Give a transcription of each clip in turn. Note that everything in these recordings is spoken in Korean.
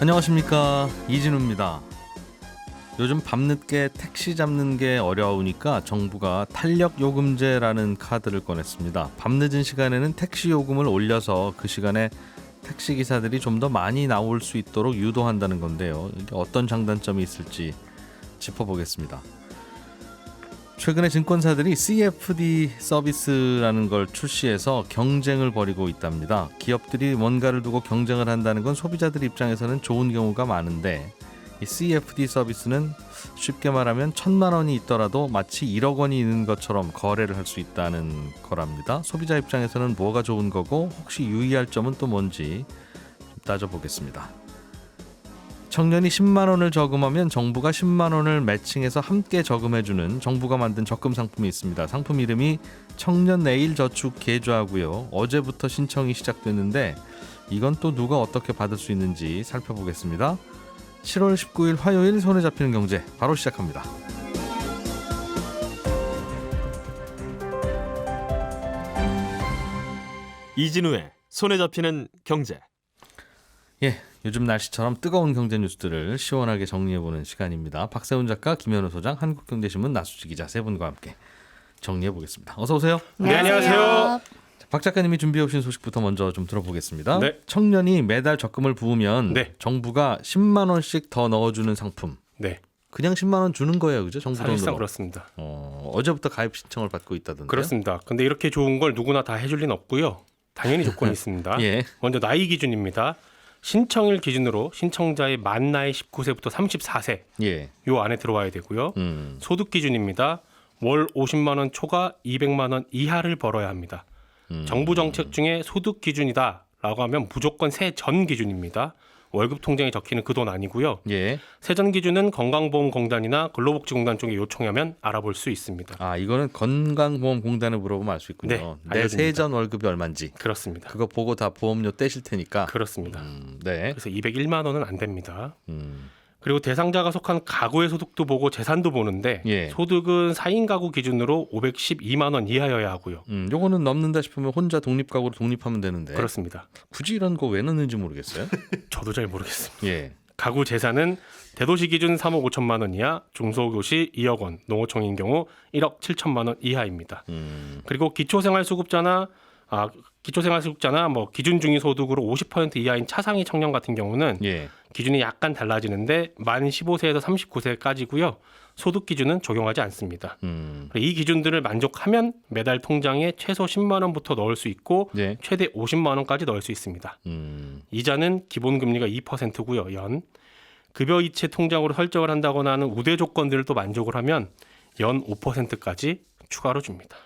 안녕하십니까, 이진우입니다. 요즘 밤늦게 택시 잡는 게 어려우니까 정부가 탄력요금제라는 카드를 꺼냈습니다. 밤늦은 시간에는 택시 요금을 올려서 그 시간에 택시기사들이 좀 더 많이 나올 수 있도록 유도한다는 건데요. 이게 어떤 장단점이 있을지 짚어보겠습니다. 최근에 증권사들이 CFD 서비스라는 걸 출시해서 경쟁을 벌이고 있답니다. 기업들이 뭔가를 두고 경쟁을 한다는 건 소비자들 입장에서는 좋은 경우가 많은데, 이 CFD 서비스는 쉽게 말하면 1,000만 원이 있더라도 마치 1억 원이 있는 것처럼 거래를 할 수 있다는 거랍니다. 소비자 입장에서는 뭐가 좋은 거고 혹시 유의할 점은 또 뭔지 좀 따져보겠습니다. 청년이 10만 원을 저금하면 정부가 10만 원을 매칭해서 함께 저금해주는 정부가 만든 적금 상품이 있습니다. 상품 이름이 청년 내일 저축 계좌고요. 어제부터 신청이 시작됐는데 이건 또 누가 어떻게 받을 수 있는지 살펴보겠습니다. 7월 19일 화요일 손에 잡히는 경제 바로 시작합니다. 이진우의 손에 잡히는 경제. 예, 요즘 날씨처럼 뜨거운 경제 뉴스들을 시원하게 정리해보는 시간입니다. 박세훈 작가, 김현우 소장, 한국경제신문 나수지 기자 세 분과 함께 정리해보겠습니다. 어서 오세요. 네, 안녕하세요. 박 작가님이 준비해 오신 소식부터 먼저 좀 들어보겠습니다. 네. 청년이 매달 적금을 부으면 네. 정부가 10만 원씩 더 넣어주는 상품. 네, 그냥 10만 원 주는 거예요, 그죠? 정부 사실상 돈으로. 그렇습니다. 어제부터 가입 신청을 받고 있다던데요. 그렇습니다. 근데 이렇게 좋은 걸 누구나 다 해줄 리는 없고요. 당연히 조건이 있습니다. 예. 먼저 나이 기준입니다. 신청일 기준으로 신청자의 만 나이 19세부터 34세 예. 요 안에 들어와야 되고요. 소득 기준입니다. 월 50만 원 초과 200만 원 이하를 벌어야 합니다. 정부 정책 중에 소득 기준이다라고 하면 무조건 세전 기준입니다. 월급 통장에 적히는 그 돈 아니고요. 예. 세전 기준은 건강보험공단이나 근로복지공단 쪽에 요청하면 알아볼 수 있습니다. 아, 이거는 건강보험공단에 물어보면 알 수 있군요. 네, 내 알려줍니다. 세전 월급이 얼마인지. 그렇습니다. 그거 보고 다 보험료 떼실 테니까. 그렇습니다. 네. 그래서 201만 원은 안 됩니다. 음. 그리고 대상자가 속한 가구의 소득도 보고 재산도 보는데 예. 소득은 4인 가구 기준으로 512만 원 이하여야 하고요. 요거는 넘는다 싶으면 혼자 독립가구로 독립하면 되는데. 그렇습니다. 굳이 이런 거 왜 넣는지 모르겠어요. 저도 잘 모르겠습니다. 예. 가구 재산은 대도시 기준 3억 5천만 원 이하, 중소도시 2억 원, 농어촌인 경우 1억 7천만 원 이하입니다. 그리고 기초생활수급자나 뭐 기준 중위 소득으로 50% 이하인 차상위 청년 같은 경우는 예. 기준이 약간 달라지는데 만 15세에서 39세까지고요. 소득 기준은 적용하지 않습니다. 이 기준들을 만족하면 매달 통장에 최소 10만 원부터 넣을 수 있고 예. 최대 50만 원까지 넣을 수 있습니다. 이자는 기본 금리가 2%고요. 연. 급여 이체 통장으로 설정을 한다거나 하는 우대 조건들을 또 만족을 하면 연 5%까지 추가로 줍니다.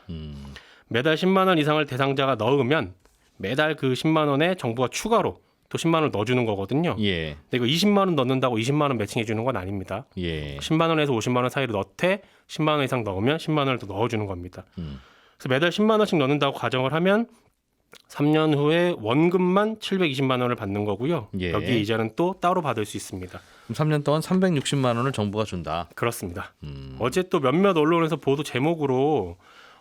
매달 10만 원 이상을 대상자가 넣으면 매달 그 10만 원에 정부가 추가로 또 10만 원을 넣어주는 거거든요. 예. 근데 이거 20만 원 넣는다고 20만 원 매칭해 주는 건 아닙니다. 예. 10만 원에서 50만 원 사이로 넣되 10만 원 이상 넣으면 10만 원을 더 넣어주는 겁니다. 그래서 매달 10만 원씩 넣는다고 가정을 하면 3년 후에 원금만 720만 원을 받는 거고요. 예. 여기에 이자는 또 따로 받을 수 있습니다. 그럼 3년 동안 360만 원을 정부가 준다. 그렇습니다. 어제 또 몇몇 언론에서 보도 제목으로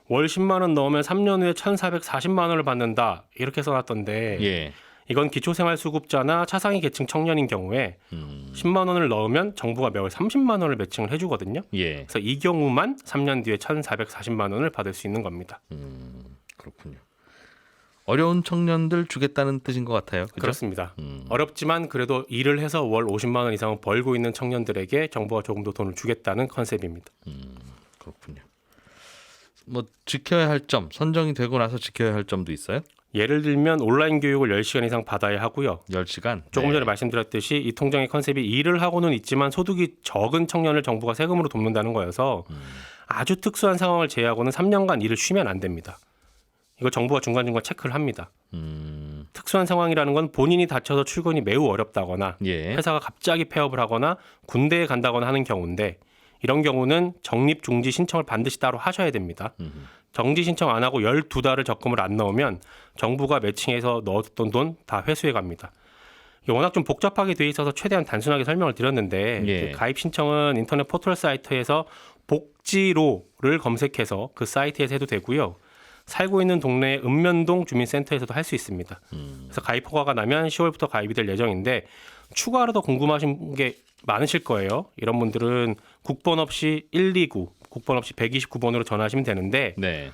월 10만 원 넣으면 3년 후에 1,440만 원을 받는다 이렇게 써놨던데 예. 이건 기초생활수급자나 차상위 계층 청년인 경우에 10만 원을 넣으면 정부가 매월 30만 원을 매칭을 해주거든요. 예. 그래서 이 경우만 3년 뒤에 1,440만 원을 받을 수 있는 겁니다. 그렇군요. 어려운 청년들 주겠다는 뜻인 것 같아요. 그죠? 그렇습니다. 어렵지만 그래도 일을 해서 월 50만 원 이상을 벌고 있는 청년들에게 정부가 조금 더 돈을 주겠다는 컨셉입니다. 그렇군요. 뭐 지켜야 할 점, 선정이 되고 나서 지켜야 할 점도 있어요? 예를 들면 온라인 교육을 10시간 이상 받아야 하고요. 10시간? 조금 네. 전에 말씀드렸듯이 이 통장의 컨셉이 일을 하고는 있지만 소득이 적은 청년을 정부가 세금으로 돕는다는 거여서 아주 특수한 상황을 제외하고는 3년간 일을 쉬면 안 됩니다. 이거 정부가 중간중간 체크를 합니다. 특수한 상황이라는 건 본인이 다쳐서 출근이 매우 어렵다거나 예. 회사가 갑자기 폐업을 하거나 군대에 간다거나 하는 경우인데 이런 경우는 적립 중지 신청을 반드시 따로 하셔야 됩니다. 정지 신청 안 하고 12달을 적금을 안 넣으면 정부가 매칭해서 넣었던 돈 다 회수해 갑니다. 이게 워낙 좀 복잡하게 돼 있어서 최대한 단순하게 설명을 드렸는데 예. 가입 신청은 인터넷 포털 사이트에서 복지로를 검색해서 그 사이트에서 해도 되고요. 살고 있는 동네 읍면동 주민센터에서도 할 수 있습니다. 그래서 가입 허가가 나면 10월부터 가입이 될 예정인데 추가로 더 궁금하신 게 많으실 거예요. 이런 분들은 국번 없이 129, 국번 없이 129번으로 전화하시면 되는데 네.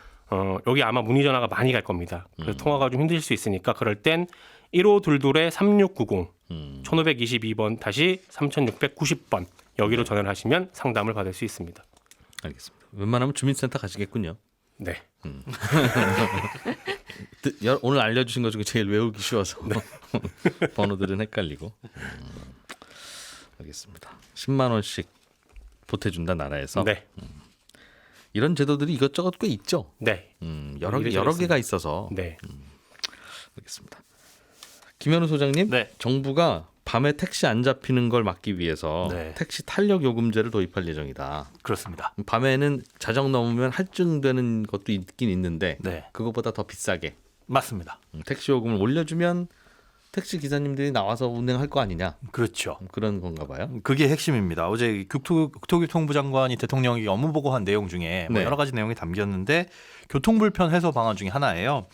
여기 아마 문의 전화가 많이 갈 겁니다. 그래서 통화가 좀 힘드실 수 있으니까 그럴 땐 1522-3690 1522번 다시 3690번 여기로 전화를 하시면 상담을 받을 수 있습니다. 알겠습니다. 웬만하면 주민센터 가시겠군요. 네. 오늘 알려주신 것 중에 제일 외우기 쉬워서 번호들은 헷갈리고. 알겠습니다. 10만 원씩 보태준다 나라에서. 네. 이런 제도들이 이것저것 꽤 있죠. 네. 여러 개가 있어서. 네. 알겠습니다. 김현우 소장님, 네. 정부가 밤에 택시 안 잡히는 걸 막기 위해서 네. 택시 탄력 요금제를 도입할 예정이다. 그렇습니다. 밤에는 자정 넘으면 할증되는 것도 있긴 있는데 네. 그것보다 더 비싸게 맞습니다. 택시 요금을 올려주면 택시 기사님들이 나와서 운행할 거 아니냐, 그렇죠. 그런 건가 봐요. 그게 핵심입니다. 어제 국토교통부 장관이 대통령이 업무 보고한 내용 중에 뭐 네. 여러 가지 내용이 담겼는데 교통불편 해소 방안 중에 하나예요.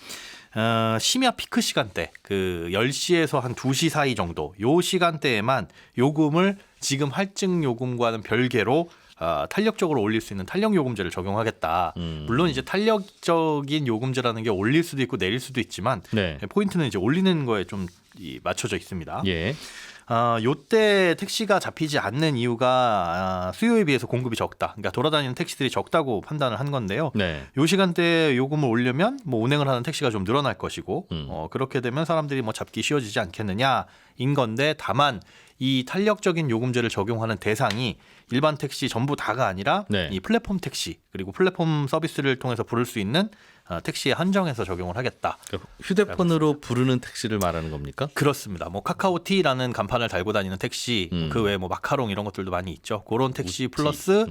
심야 피크 시간대 그 10시에서 한 2시 사이 정도 요 시간대에만 요금을 지금 할증 요금과는 별개로 탄력적으로 올릴 수 있는 탄력 요금제를 적용하겠다. 물론 이제 탄력적인 요금제라는 게 올릴 수도 있고 내릴 수도 있지만 네. 포인트는 이제 올리는 거에 좀 맞춰져 있습니다. 예. 요때 택시가 잡히지 않는 이유가 수요에 비해서 공급이 적다. 그러니까 돌아다니는 택시들이 적다고 판단을 한 건데요. 네. 요 시간대에 요금을 올리면 뭐 운행을 하는 택시가 좀 늘어날 것이고 그렇게 되면 사람들이 뭐 잡기 쉬워지지 않겠느냐인 건데 다만 이 탄력적인 요금제를 적용하는 대상이 일반 택시 전부 다가 아니라 네. 이 플랫폼 택시 그리고 플랫폼 서비스를 통해서 부를 수 있는 택시에 한정해서 적용을 하겠다. 그러니까 휴대폰으로 부르는 택시를 말하는 겁니까? 그렇습니다. 뭐 카카오티라는 간판을 달고 다니는 택시, 그 외에 뭐 마카롱 이런 것들도 많이 있죠. 그런 택시 플러스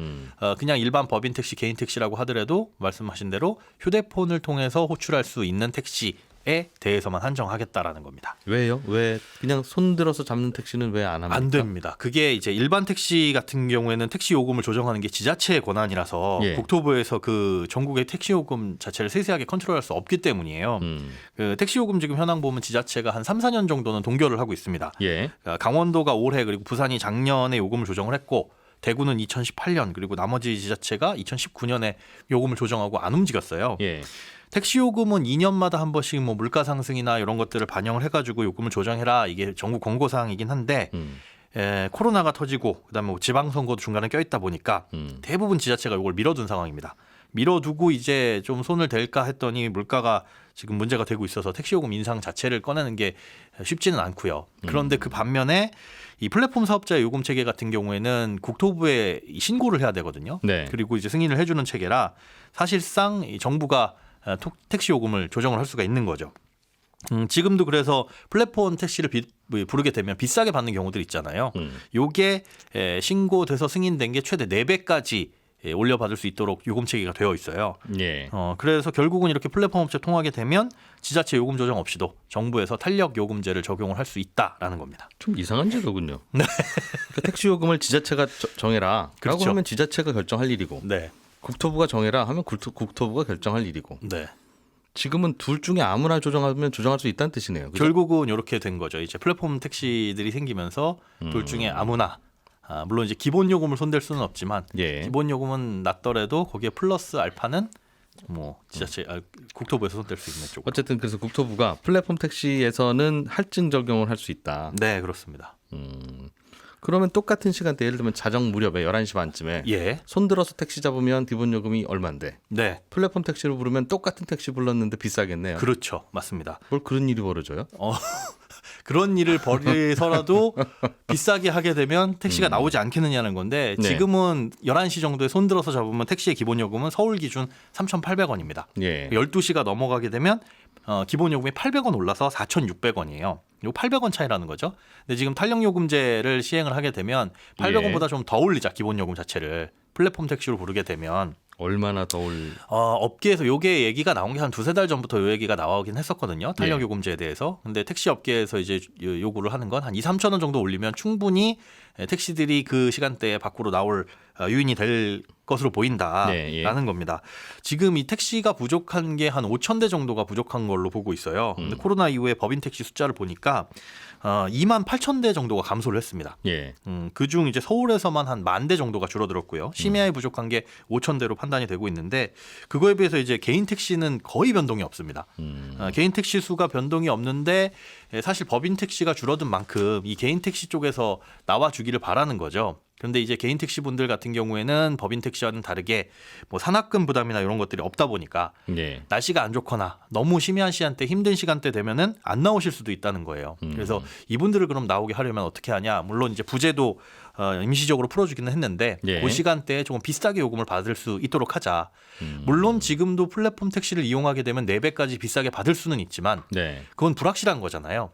그냥 일반 법인 택시, 개인 택시라고 하더라도 말씀하신 대로 휴대폰을 통해서 호출할 수 있는 택시에 대해서만 한정하겠다라는 겁니다. 왜요? 왜 그냥 손 들어서 잡는 택시는 왜 안 합니까? 안 됩니다. 그게 이제 일반 택시 같은 경우에는 택시 요금을 조정하는 게 지자체의 권한이라서 예. 국토부에서 그 전국의 택시 요금 자체를 세세하게 컨트롤할 수 없기 때문이에요. 그 택시 요금 지금 현황 보면 지자체가 한 3, 4년 정도는 동결을 하고 있습니다. 예. 강원도가 올해 그리고 부산이 작년에 요금을 조정을 했고 대구는 2018년 그리고 나머지 지자체가 2019년에 요금을 조정하고 안 움직였어요. 예. 택시 요금은 2년마다 한 번씩 뭐 물가 상승이나 이런 것들을 반영을 해가지고 요금을 조정해라 이게 정부 권고 사항이긴 한데 코로나가 터지고 그다음에 뭐 지방선거도 중간에 껴있다 보니까 대부분 지자체가 이걸 밀어둔 상황입니다. 밀어두고 이제 좀 손을 댈까 했더니 물가가 지금 문제가 되고 있어서 택시 요금 인상 자체를 꺼내는 게 쉽지는 않고요. 그런데 그 반면에 이 플랫폼 사업자의 요금 체계 같은 경우에는 국토부에 신고를 해야 되거든요. 네. 그리고 이제 승인을 해주는 체계라 사실상 이 정부가 택시 요금을 조정을 할 수가 있는 거죠. 지금도 그래서 플랫폼 택시를 부르게 되면 비싸게 받는 경우들 있잖아요. 요게 신고돼서 승인된 게 최대 4배까지 올려받을 수 있도록 요금 체계가 되어 있어요. 예. 그래서 결국은 이렇게 플랫폼 업체 통하게 되면 지자체 요금 조정 없이도 정부에서 탄력 요금제를 적용을 할 수 있다라는 겁니다. 좀 이상한 제도군요. 그러니까 택시 요금을 지자체가 정해라. 그렇죠. 라고 하면 지자체가 결정할 일이고 네. 국토부가 정해라 하면 국토부가 결정할 일이고 네. 지금은 둘 중에 아무나 조정하면 조정할 수 있다는 뜻이네요. 그죠? 결국은 이렇게 된 거죠. 이제 플랫폼 택시들이 생기면서 둘 중에 아무나 물론 이제 기본 요금을 손댈 수는 없지만 예. 기본 요금은 낮더라도 거기에 플러스 알파는 뭐 지자체 국토부에서 손댈 수 있는 쪽. 어쨌든 그래서 국토부가 플랫폼 택시에서는 할증 적용을 할 수 있다. 네, 그렇습니다. 그러면 똑같은 시간대 예를 들면 자정 무렵에 11시 반쯤에 예. 손 들어서 택시 잡으면 기본 요금이 얼마인데 네. 플랫폼 택시로 부르면 똑같은 택시 불렀는데 비싸겠네요. 그렇죠. 맞습니다. 뭘 그런 일이 벌어져요? 그런 일을 벌여서라도 비싸게 하게 되면 택시가 나오지 않겠느냐는 건데 네. 지금은 11시 정도에 손 들어서 잡으면 택시의 기본 요금은 서울 기준 3,800원입니다. 예. 12시가 넘어가게 되면 기본 요금이 800원 올라서 4,600원이에요. 요 800원 차이라는 거죠. 근데 지금 탄력 요금제를 시행을 하게 되면 800원보다 좀 더 올리자 기본 요금 자체를 플랫폼 택시로 부르게 되면 얼마나 더 업계에서 요게 얘기가 나온 게 한 두세 달 전부터 요 얘기가 나오긴 했었거든요. 탄력 요금제에 대해서. 근데 택시 업계에서 이제 요구를 하는 건 한 2, 3천 원 정도 올리면 충분히 택시들이 그 시간대에 밖으로 나올 요인이 될 것으로 보인다라는 겁니다. 지금 이 택시가 부족한 게 한 5,000대 정도가 부족한 걸로 보고 있어요. 근데 코로나 이후에 법인 택시 숫자를 보니까 2만 8천 대 정도가 감소를 했습니다. 예. 그중 이제 서울에서만 한 10,000대 정도가 줄어들었고요. 심야에 부족한 게 5,000대로 판단이 되고 있는데 그거에 비해서 이제 개인 택시는 거의 변동이 없습니다. 개인 택시 수가 변동이 없는데 사실 법인 택시가 줄어든 만큼 이 개인 택시 쪽에서 나와 주기를 바라는 거죠. 그런데 이제 개인 택시 분들 같은 경우에는 법인 택시와는 다르게 뭐 산악금 부담이나 이런 것들이 없다 보니까 예. 날씨가 안 좋거나 너무 심야한 시간대 힘든 시간대 되면은 안 나오실 수도 있다는 거예요. 그래서 이분들을 그럼 나오게 하려면 어떻게 하냐? 물론 이제 부재도 임시적으로 풀어주기는 했는데 예. 그 시간대에 조금 비싸게 요금을 받을 수 있도록 하자. 물론 지금도 플랫폼 택시를 이용하게 되면 4배까지 비싸게 받을 수는 있지만 네. 그건 불확실한 거잖아요.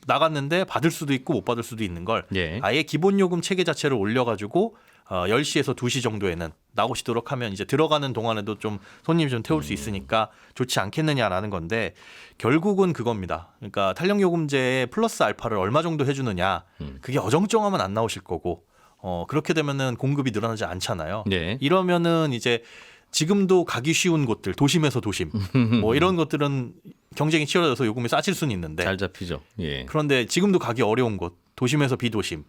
나갔는데 받을 수도 있고 못 받을 수도 있는 걸 예. 아예 기본 요금 체계 자체를 올려가지고 10시에서 2시 정도에는 나오시도록 하면 이제 들어가는 동안에도 좀 손님 좀 태울 수 있으니까 좋지 않겠느냐라는 건데 결국은 그겁니다. 그러니까 탄력 요금제에 플러스 알파를 얼마 정도 해주느냐 그게 어정쩡하면 안 나오실 거고 그렇게 되면은 공급이 늘어나지 않잖아요. 네. 이러면은 이제 지금도 가기 쉬운 곳들 도심에서 도심 뭐 이런 것들은 경쟁이 치열해져서 요금이 싸질 수는 있는데 잘 잡히죠. 예. 그런데 지금도 가기 어려운 곳 도심에서 비도심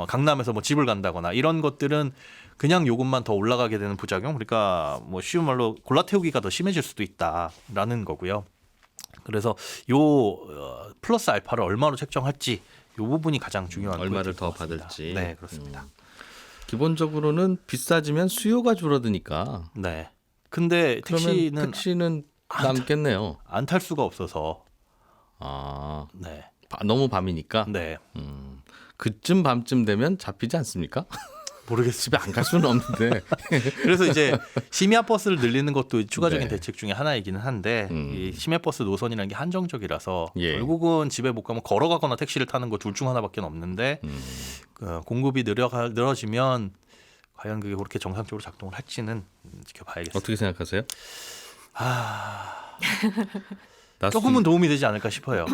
강남에서 뭐 집을 간다거나 이런 것들은 그냥 요금만 더 올라가게 되는 부작용 그러니까 뭐 쉬운 말로 골라 태우기가 더 심해질 수도 있다라는 거고요. 그래서 요 플러스 알파를 얼마로 책정할지 요 부분이 가장 중요한 얼마를 포인트일 더 것 같습니다. 받을지. 네 그렇습니다. 기본적으로는 비싸지면 수요가 줄어드니까. 네. 근데 그러면 택시는 남겠네요. 안 탈 수가 없어서 아, 네. 너무 밤이니까. 네. 그쯤 밤쯤 되면 잡히지 않습니까? 모르겠습니다. 집에 안 갈 수는 없는데. 그래서 이제 심야 버스를 늘리는 것도 추가적인 네. 대책 중에 하나이기는 한데 이 심야 버스 노선이라는 게 한정적이라서 예. 결국은 집에 못 가면 걸어가거나 택시를 타는 거 둘 중 하나밖에 없는데 공급이 늘어지면 과연 그게 그렇게 정상적으로 작동을 할지는 지켜봐야겠습니다. 어떻게 생각하세요? 나수- 조금은 도움이 되지 않을까 싶어요.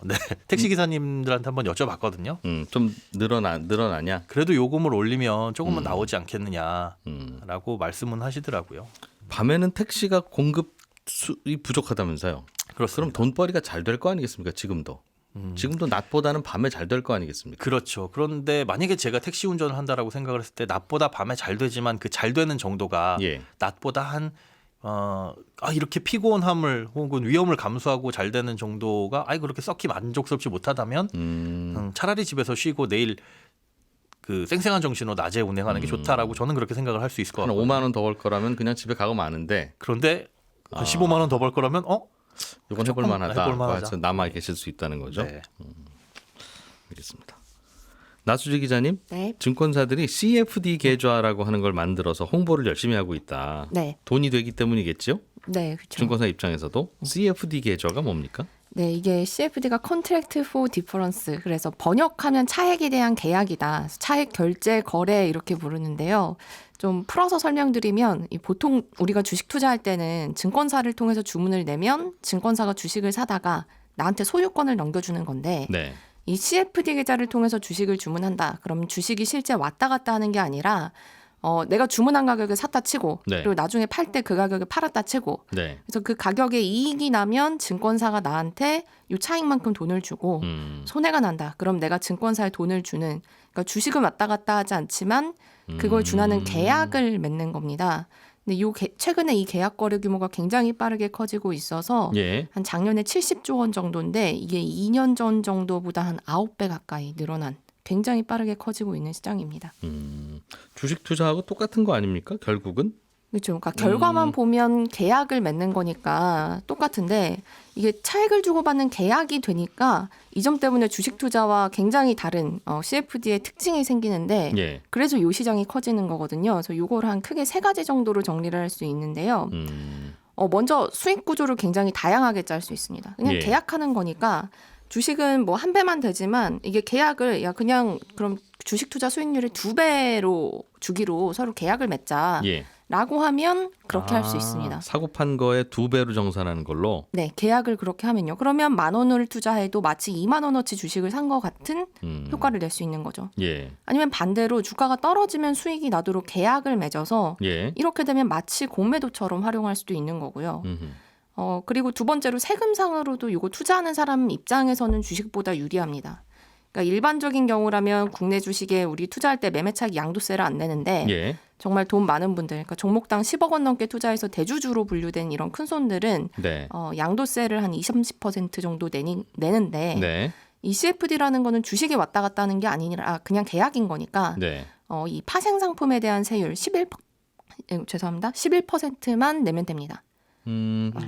네. 택시 기사님들한테 한번 여쭤봤거든요. 좀 늘어나냐? 그래도 요금을 올리면 조금은 나오지 않겠느냐라고 말씀은 하시더라고요. 밤에는 택시가 공급이 부족하다면서요. 그럼 그렇습니다. 돈벌이가 잘 될 거 아니겠습니까? 지금도. 지금도 낮보다는 밤에 잘 될 거 아니겠습니까? 그렇죠. 그런데 만약에 제가 택시 운전을 한다라고 생각을 했을 때 낮보다 밤에 잘 되지만 그 잘 되는 정도가 예. 낮보다 한 이렇게 피곤함을 혹은 위험을 감수하고 잘 되는 정도가 그렇게 썩히 만족스럽지 못하다면 차라리 집에서 쉬고 내일 그 쌩쌩한 정신으로 낮에 운행하는 게 좋다라고 저는 그렇게 생각을 할 수 있을 것 한 같아요. 5만 원 더 벌 거라면 그냥 집에 가고 마는데 그런데 한 15만 원 더 벌 거라면 이건 해볼 만하다. 해볼 만하자. 해서 남아 계실 수 있다는 거죠. 네. 알겠습니다. 나수지 기자님, 네. 증권사들이 CFD 계좌라고 하는 걸 만들어서 홍보를 열심히 하고 있다. 네. 돈이 되기 때문이겠죠? 네, 그렇죠. 증권사 입장에서도 CFD 계좌가 뭡니까? 네, 이게 CFD가 Contract for Difference. 그래서 번역하면 차액에 대한 계약이다. 차액 결제 거래 이렇게 부르는데요. 좀 풀어서 설명드리면 보통 우리가 주식 투자할 때는 증권사를 통해서 주문을 내면 증권사가 주식을 사다가 나한테 소유권을 넘겨주는 건데 네. 이 CFD 계좌를 통해서 주식을 주문한다. 그럼 주식이 실제 왔다 갔다 하는 게 아니라 내가 주문한 가격에 샀다 치고 네. 그리고 나중에 팔 때 그 가격에 팔았다 치고 네. 그래서 그 가격에 이익이 나면 증권사가 나한테 이 차익만큼 돈을 주고 손해가 난다. 그럼 내가 증권사에 돈을 주는 그러니까 주식은 왔다 갔다 하지 않지만 그걸 준하는 계약을 맺는 겁니다. 근데 최근에 이 계약 거래 규모가 굉장히 빠르게 커지고 있어서 예. 한 작년에 70조 원 정도인데 이게 2년 전 정도보다 한 9배 가까이 늘어난 굉장히 빠르게 커지고 있는 시장입니다. 주식 투자하고 똑같은 거 아닙니까? 결국은? 그렇죠. 그러니까 결과만 보면 계약을 맺는 거니까 똑같은데 이게 차익을 주고받는 계약이 되니까 이 점 때문에 주식 투자와 굉장히 다른 CFD의 특징이 생기는데 예. 그래서 이 시장이 커지는 거거든요. 그래서 이걸 한 크게 3가지 정도로 정리를 할 수 있는데요. 먼저 수익 구조를 굉장히 다양하게 짤 수 있습니다. 그냥 예. 계약하는 거니까 주식은 뭐 한 배만 되지만 이게 계약을 그냥 그럼 주식 투자 수익률을 2배로 주기로 서로 계약을 맺자. 예. 라고 하면 그렇게 할 수 있습니다. 사고 판 거에 2배로 정산하는 걸로. 네, 계약을 그렇게 하면요. 그러면 10,000원을 투자해도 마치 20,000원어치 주식을 산 것 같은 효과를 낼 수 있는 거죠. 예. 아니면 반대로 주가가 떨어지면 수익이 나도록 계약을 맺어서 예. 이렇게 되면 마치 공매도처럼 활용할 수도 있는 거고요. 음흠. 그리고 두 번째로 세금상으로도 이거 투자하는 사람 입장에서는 주식보다 유리합니다. 그러니까 일반적인 경우라면 국내 주식에 우리 투자할 때 매매차익 양도세를 안 내는데 예. 정말 돈 많은 분들, 그러니까 종목당 10억 원 넘게 투자해서 대주주로 분류된 이런 큰 손들은 네. 양도세를 한 20-30% 정도 내는데 네. 이 CFD라는 거는 주식이 왔다 갔다 하는 게 아니라 그냥 계약인 거니까 네. 이 파생 상품에 대한 세율 11%만 내면 됩니다.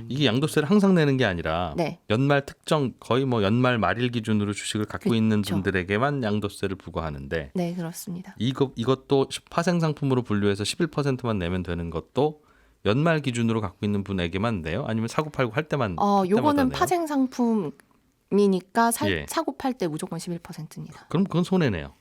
이게 양도세를 항상 내는 게 아니라 네. 연말 특정 거의 뭐 연말 말일 기준으로 주식을 갖고 있는 그쵸. 분들에게만 양도세를 부과하는데 네, 그렇습니다. 이것도 파생 상품으로 분류해서 11%만 내면 되는 것도 연말 기준으로 갖고 있는 분에게만 내요? 아니면 사고 팔고 할 때만 요거는 내요? 파생 상품이니까 예. 사고 팔 때 무조건 11%입니다. 그럼 그건 손해네요.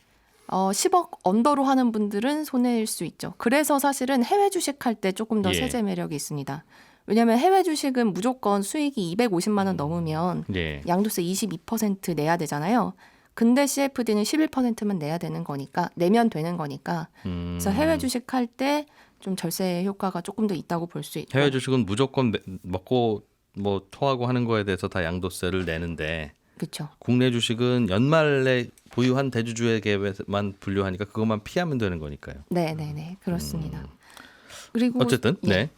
10억 언더로 하는 분들은 손해일 수 있죠. 그래서 사실은 해외 주식 할 때 조금 더 예. 세제 매력이 있습니다. 왜냐하면 해외 주식은 무조건 수익이 250만 원 넘으면 예. 양도세 22% 내야 되잖아요. 근데 CFD는 11%만 내야 되는 거니까 내면 되는 거니까. 그래서 해외 주식 할 때 좀 절세 효과가 조금 더 있다고 볼 수 있고. 해외 주식은 무조건 먹고 뭐 토하고 하는 거에 대해서 다 양도세를 내는데 그렇죠. 국내 주식은 연말에 보유한 대주주에게만 분류하니까 그것만 피하면 되는 거니까요. 네, 그렇습니다. 그리고 어쨌든 예. 네.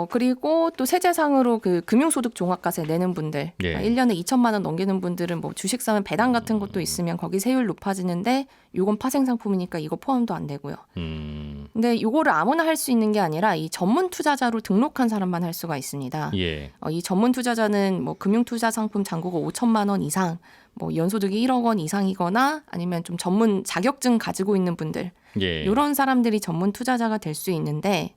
그리고 또 세제상으로 그 금융소득 종합과세 내는 분들, 예. 1년에 2천만 원 넘기는 분들은 뭐 주식 사면 배당 같은 것도 있으면 거기 세율 높아지는데 이건 파생 상품이니까 이거 포함도 안 되고요. 근데 이거를 아무나 할 수 있는 게 아니라 이 전문 투자자로 등록한 사람만 할 수가 있습니다. 예. 이 전문 투자자는 뭐 금융 투자 상품 잔고가 5천만 원 이상, 뭐 연소득이 1억 원 이상이거나 아니면 좀 전문 자격증 가지고 있는 분들, 예. 이런 사람들이 전문 투자자가 될 수 있는데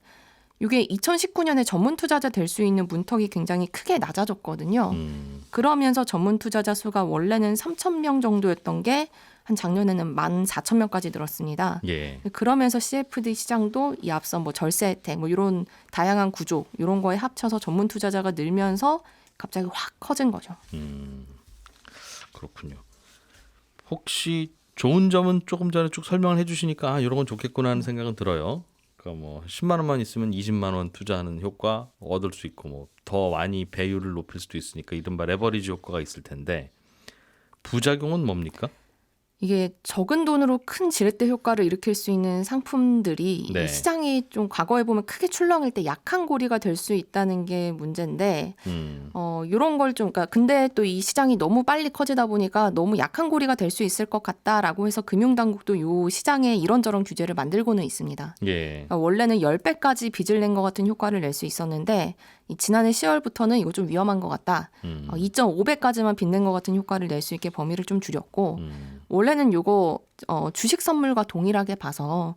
이게 2019년에 전문 투자자 될 수 있는 문턱이 굉장히 크게 낮아졌거든요. 그러면서 전문 투자자 수가 원래는 3,000명 정도였던 게 한 작년에는 14,000명까지 늘었습니다. 예. 그러면서 CFD 시장도 이 앞서 뭐 절세 혜택, 뭐 이런 다양한 구조 이런 거에 합쳐서 전문 투자자가 늘면서 갑자기 확 커진 거죠. 그렇군요. 혹시 좋은 점은 조금 전에 쭉 설명을 해주시니까 이런 건 좋겠구나 하는 생각은 들어요. 그러니까 뭐 10만 원만 있으면 20만 원 투자하는 효과 얻을 수 있고 뭐 더 많이 배율을 높일 수도 있으니까 이른바 레버리지 효과가 있을 텐데 부작용은 뭡니까? 이게 적은 돈으로 큰 지렛대 효과를 일으킬 수 있는 상품들이 네. 이 시장이 좀 과거에 보면 크게 출렁일 때 약한 고리가 될 수 있다는 게 문제인데 이런 걸 좀 그러니까 근데 또 이 시장이 너무 빨리 커지다 보니까 너무 약한 고리가 될 수 있을 것 같다라고 해서 금융당국도 이 시장에 이런저런 규제를 만들고는 있습니다. 예. 그러니까 원래는 10배까지 빚을 낸 것 같은 효과를 낼 수 있었는데 지난해 10월부터는 이거 좀 위험한 것 같다. 2.5배까지만 빚낸 것 같은 효과를 낼 수 있게 범위를 좀 줄였고 원래는 요거 주식 선물과 동일하게 봐서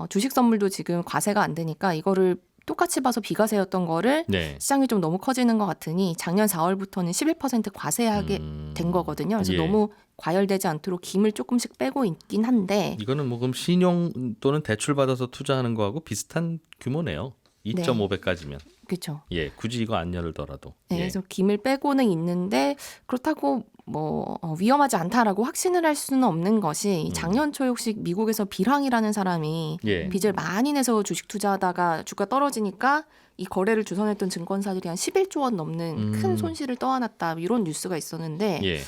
주식 선물도 지금 과세가 안 되니까 이거를 똑같이 봐서 비과세였던 거를 네. 시장이 좀 너무 커지는 것 같으니 작년 4월부터는 11% 과세하게 된 거거든요. 그래서 예. 너무 과열되지 않도록 김을 조금씩 빼고 있긴 한데 이거는 뭐 그럼 신용 또는 대출 받아서 투자하는 거하고 비슷한 규모네요. 2.5배까지면. 그렇죠. 예, 굳이 이거 안 열더라도. 네, 예. 그래서 김을 빼고는 있는데 그렇다고 뭐 위험하지 않다라고 확신을 할 수는 없는 것이 이 작년 초에 혹시 미국에서 빌항이라는 사람이 예. 빚을 많이 내서 주식 투자하다가 주가 떨어지니까 이 거래를 주선했던 증권사들이 한 11조 원 넘는 큰 손실을 떠안았다 이런 뉴스가 있었는데 예.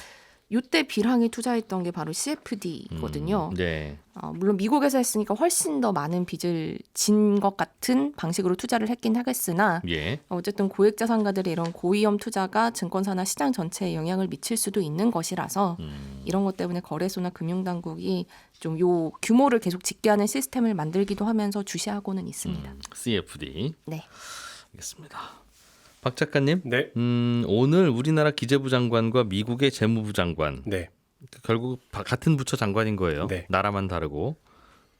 이때 빌항이 투자했던 게 바로 CFD거든요. 네. 물론 미국에서 했으니까 훨씬 더 많은 빚을 진 것 같은 방식으로 투자를 했긴 하겠으나 예. 어쨌든 고액자산가들의 이런 고위험 투자가 증권사나 시장 전체에 영향을 미칠 수도 있는 것이라서 이런 것 때문에 거래소나 금융당국이 좀 요 규모를 계속 짓게 하는 시스템을 만들기도 하면서 주시하고는 있습니다. CFD. 네. 알겠습니다. 박 작가님. 네. 오늘 우리나라 기재부 장관과 미국의 재무부 장관 네. 결국 같은 부처 장관인 거예요. 네. 나라만 다르고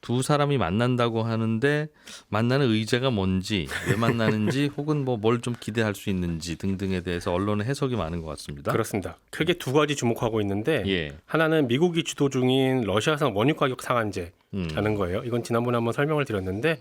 두 사람이 만난다고 하는데 만나는 의제가 뭔지 왜 만나는지 혹은 뭐 뭘 좀 기대할 수 있는지 등등에 대해서 언론의 해석이 많은 것 같습니다. 그렇습니다. 크게 두 가지 주목하고 있는데 예. 하나는 미국이 주도 중인 러시아산 원유 가격 상한제라는 거예요. 이건 지난번에 한번 설명을 드렸는데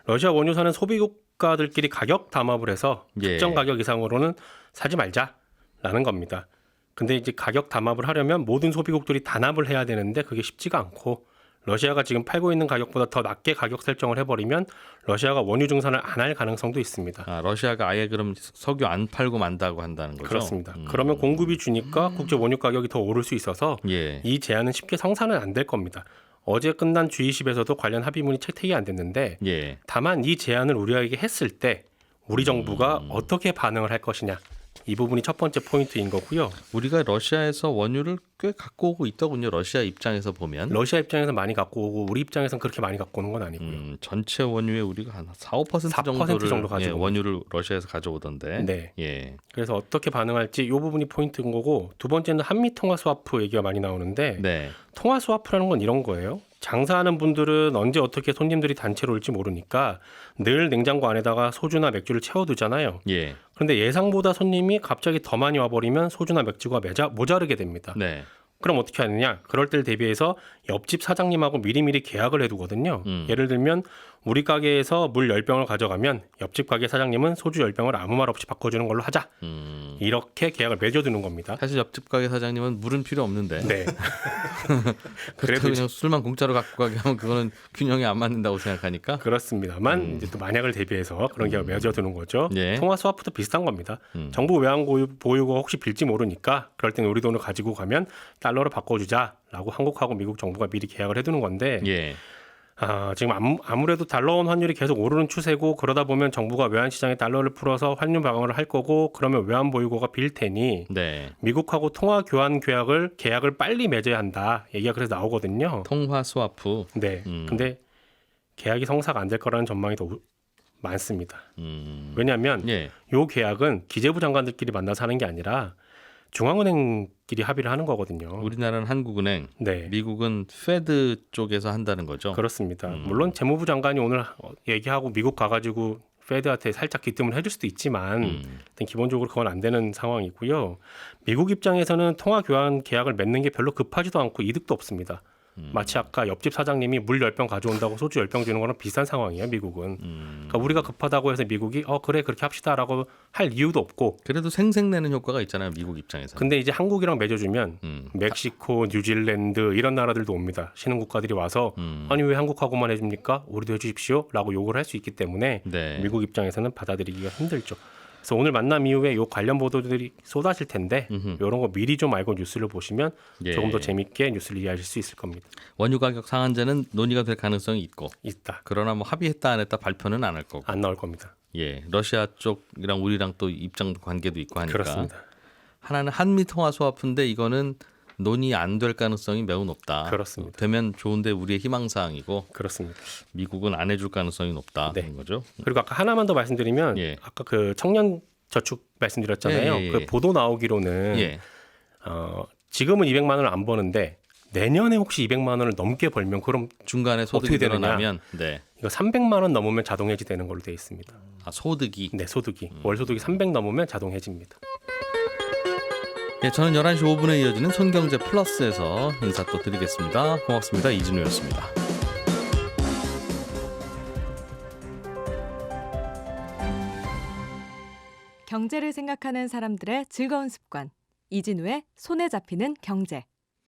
러시아 원유 사는 소비 국가들끼리 가격 담합을 해서 예. 특정 가격 이상으로는 사지 말자라는 겁니다. 근데 이제 가격 담합을 하려면 모든 소비국들이 단합을 해야 되는데 그게 쉽지가 않고 러시아가 지금 팔고 있는 가격보다 더 낮게 가격 설정을 해버리면 러시아가 원유 증산을 안 할 가능성도 있습니다. 아, 러시아가 아예 그럼 석유 안 팔고 만다고 한다는 거죠? 그렇습니다. 그러면 공급이 주니까 국제 원유 가격이 더 오를 수 있어서 예. 이 제한은 쉽게 성사는 안 될 겁니다. 어제 끝난 G20에서도 관련 합의문이 채택이 안 됐는데 예. 다만 이 제안을 우리에게 했을 때 우리 정부가 어떻게 반응을 할 것이냐 이 부분이 첫 번째 포인트인 거고요. 우리가 러시아에서 원유를 꽤 갖고 오고 있더군요. 러시아 입장에서 보면. 러시아 입장에서 많이 갖고 오고 우리 입장에서는 그렇게 많이 갖고 오는 건 아니고요. 전체 원유에 우리가 한 4~5% 4% 정도를 정도 가지고 원유를 러시아에서 가져오던데. 네. 예. 그래서 어떻게 반응할지 이 부분이 포인트인 거고 두 번째는 한미 통화 스와프 얘기가 많이 나오는데 네. 통화 스와프라는 건 이런 거예요. 장사하는 분들은 언제 어떻게 손님들이 단체로 올지 모르니까 늘 냉장고 안에다가 소주나 맥주를 채워두잖아요. 예. 그런데 예상보다 손님이 갑자기 더 많이 와버리면 소주나 맥주가 모자르게 됩니다. 네. 그럼 어떻게 하느냐? 그럴 때를 대비해서 옆집 사장님하고 미리미리 계약을 해두거든요. 예를 들면 우리 가게에서 물 10병을 가져가면 옆집 가게 사장님은 소주 10병을 아무 말 없이 바꿔주는 걸로 하자. 이렇게 계약을 맺어두는 겁니다. 사실 옆집 가게 사장님은 물은 필요 없는데. 네. 그래도 그래도 그냥 술만 공짜로 갖고 가게 하면 그거는 균형이 안 맞는다고 생각하니까. 그렇습니다만 이제 또 만약을 대비해서 그런 계약을 맺어두는 거죠. 예. 통화 스와프도 비슷한 겁니다. 정부 외환 보유고가 혹시 빌지 모르니까 그럴 때는 우리 돈을 가지고 가면 달러로 바꿔주자라고 한국하고 미국 정부가 미리 계약을 해두는 건데 예. 지금 아무래도 달러원 환율이 계속 오르는 추세고 그러다 보면 정부가 외환시장에 달러를 풀어서 환율 방어를 할 거고 그러면 외환 보유고가 빌 테니 네. 미국하고 통화 교환 계약을 빨리 맺어야 한다 얘기가 그래서 나오거든요. 통화 스와프. 네. 근데 계약이 성사가 안 될 거라는 전망이 더 많습니다. 왜냐하면 예. 이 계약은 기재부 장관들끼리 만나서 하는 게 아니라 중앙은행끼리 합의를 하는 거거든요. 우리나라는 한국은행, 네. 미국은 페드 쪽에서 한다는 거죠. 그렇습니다. 물론 재무부 장관이 오늘 얘기하고 미국 가가지고 페드한테 살짝 기뜸을 해줄 수도 있지만 일단 기본적으로 그건 안 되는 상황이고요. 미국 입장에서는 통화 교환 계약을 맺는 게 별로 급하지도 않고 이득도 없습니다. 마치 아까 옆집 사장님이 물 10병 가져온다고 소주 10병 주는 거랑 비슷한 상황이에요. 미국은. 그러니까 우리가 급하다고 해서 미국이 그래 그렇게 합시다라고 할 이유도 없고 그래도 생색내는 효과가 있잖아요. 미국 입장에서. 근데 이제 한국이랑 맺어주면 멕시코, 뉴질랜드 이런 나라들도 옵니다. 신흥국가들이 와서 아니 왜 한국하고만 해줍니까? 우리도 해주십시오 라고 요구를 할 수 있기 때문에 네. 미국 입장에서는 받아들이기가 힘들죠. 그래서 오늘 만남 이후에 요 관련 보도들이 쏟아질 텐데 이런 거 미리 좀 알고 뉴스를 보시면 예. 조금 더 재밌게 뉴스를 이해하실 수 있을 겁니다. 원유 가격 상한제는 논의가 될 가능성이 있고 있다. 그러나 뭐 합의했다 안 했다 발표는 안 할 거고. 안 나올 겁니다. 예. 러시아 쪽이랑 우리랑 또 입장 관계도 있고 하니까. 그렇습니다. 하나는 한미 통화 스와프인데 이거는 논의 안 될 가능성이 매우 높다. 그렇습니다. 되면 좋은데 우리의 희망 사항이고 그렇습니다. 미국은 안 해줄 가능성이 높다. 네. 그런 거죠. 그리고 아까 하나만 더 말씀드리면 예. 아까 그 청년 저축 말씀드렸잖아요. 예, 예, 예. 그 보도 나오기로는 예. 지금은 200만 원을 안 버는데 내년에 혹시 200만 원을 넘게 벌면 그럼 중간에 소득이 어떻게 되느냐? 늘어나면 네. 이거 300만 원 넘으면 자동 해지되는 걸로 돼 있습니다. 아, 소득이. 네, 소득이 월 소득이 300 넘으면 자동 해지입니다. 예, 저는 11시 5분에 이어지는 손경제 플러스에서 인사 또 드리겠습니다. 고맙습니다. 이진우였습니다. 경제를 생각하는 사람들의 즐거운 습관. 이진우의 손에 잡히는 경제.